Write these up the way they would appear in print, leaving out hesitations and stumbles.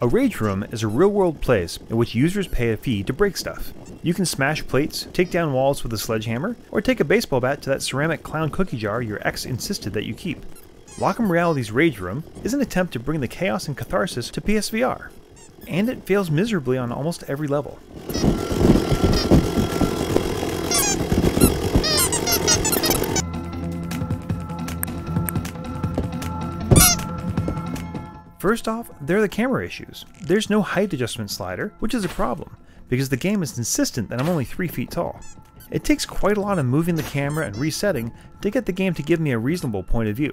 A rage room is a real-world place in which users pay a fee to break stuff. You can smash plates, take down walls with a sledgehammer, or take a baseball bat to that ceramic clown cookie jar your ex insisted that you keep. Lockham Reality's Rage Room is an attempt to bring the chaos and catharsis to PSVR, and it fails miserably on almost every level. First off, there are the camera issues. There's no height adjustment slider, which is a problem, because the game is insistent that I'm only 3 feet tall. It takes quite a lot of moving the camera and resetting to get the game to give me a reasonable point of view.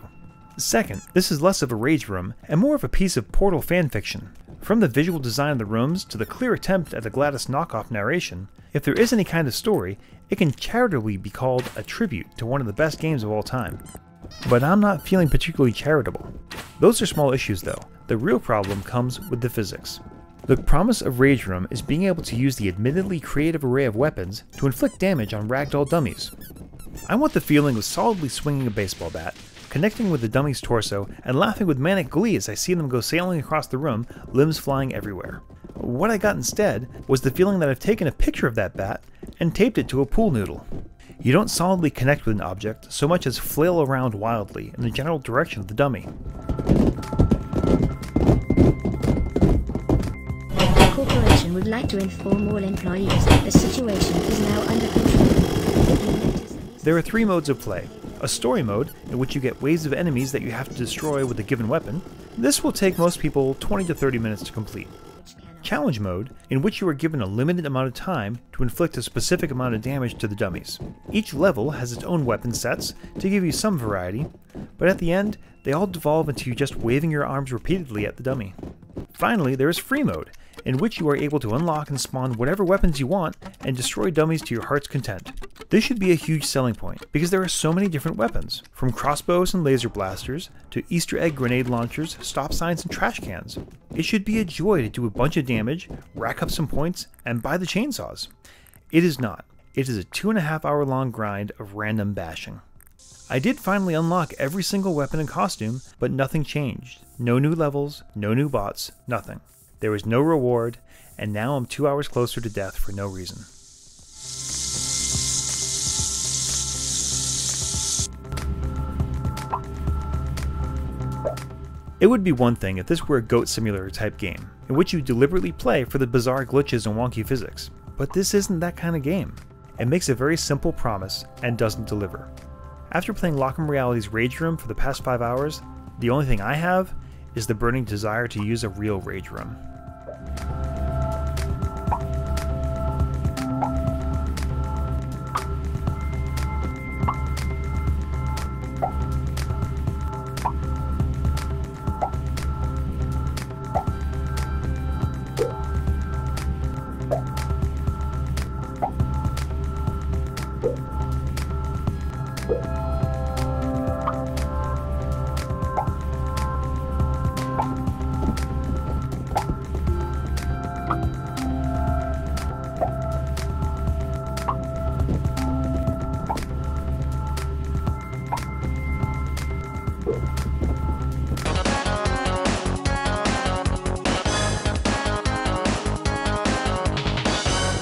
Second, this is less of a rage room and more of a piece of Portal fanfiction. From the visual design of the rooms to the clear attempt at a Gladys knockoff narration, if there is any kind of story, it can charitably be called a tribute to one of the best games of all time. But I'm not feeling particularly charitable. Those are small issues though. The real problem comes with the physics. The promise of Rage Room is being able to use the admittedly creative array of weapons to inflict damage on ragdoll dummies. I want the feeling of solidly swinging a baseball bat, connecting with the dummy's torso, and laughing with manic glee as I see them go sailing across the room, limbs flying everywhere. What I got instead was the feeling that I've taken a picture of that bat and taped it to a pool noodle. You don't solidly connect with an object so much as flail around wildly in the general direction of the dummy. The corporation would like to inform all employees that the situation is now under control. There are 3 modes of play. A story mode, in which you get waves of enemies that you have to destroy with a given weapon. This will take most people 20 to 30 minutes to complete. Challenge mode, in which you are given a limited amount of time to inflict a specific amount of damage to the dummies. Each level has its own weapon sets to give you some variety, but at the end, they all devolve into you just waving your arms repeatedly at the dummy. Finally, there is free mode, in which you are able to unlock and spawn whatever weapons you want and destroy dummies to your heart's content. This should be a huge selling point, because there are so many different weapons, from crossbows and laser blasters, to Easter egg grenade launchers, stop signs, and trash cans. It should be a joy to do a bunch of damage, rack up some points, and buy the chainsaws. It is not. It is a 2.5 hour long grind of random bashing. I did finally unlock every single weapon and costume, but nothing changed. No new levels, no new bots, nothing. There was no reward, and now I'm 2 hours closer to death for no reason. It would be one thing if this were a Goat Simulator type game, in which you deliberately play for the bizarre glitches and wonky physics, but this isn't that kind of game. It makes a very simple promise and doesn't deliver. After playing Lockham Reality's Rage Room for the past 5 hours, the only thing I have is the burning desire to use a real Rage Room.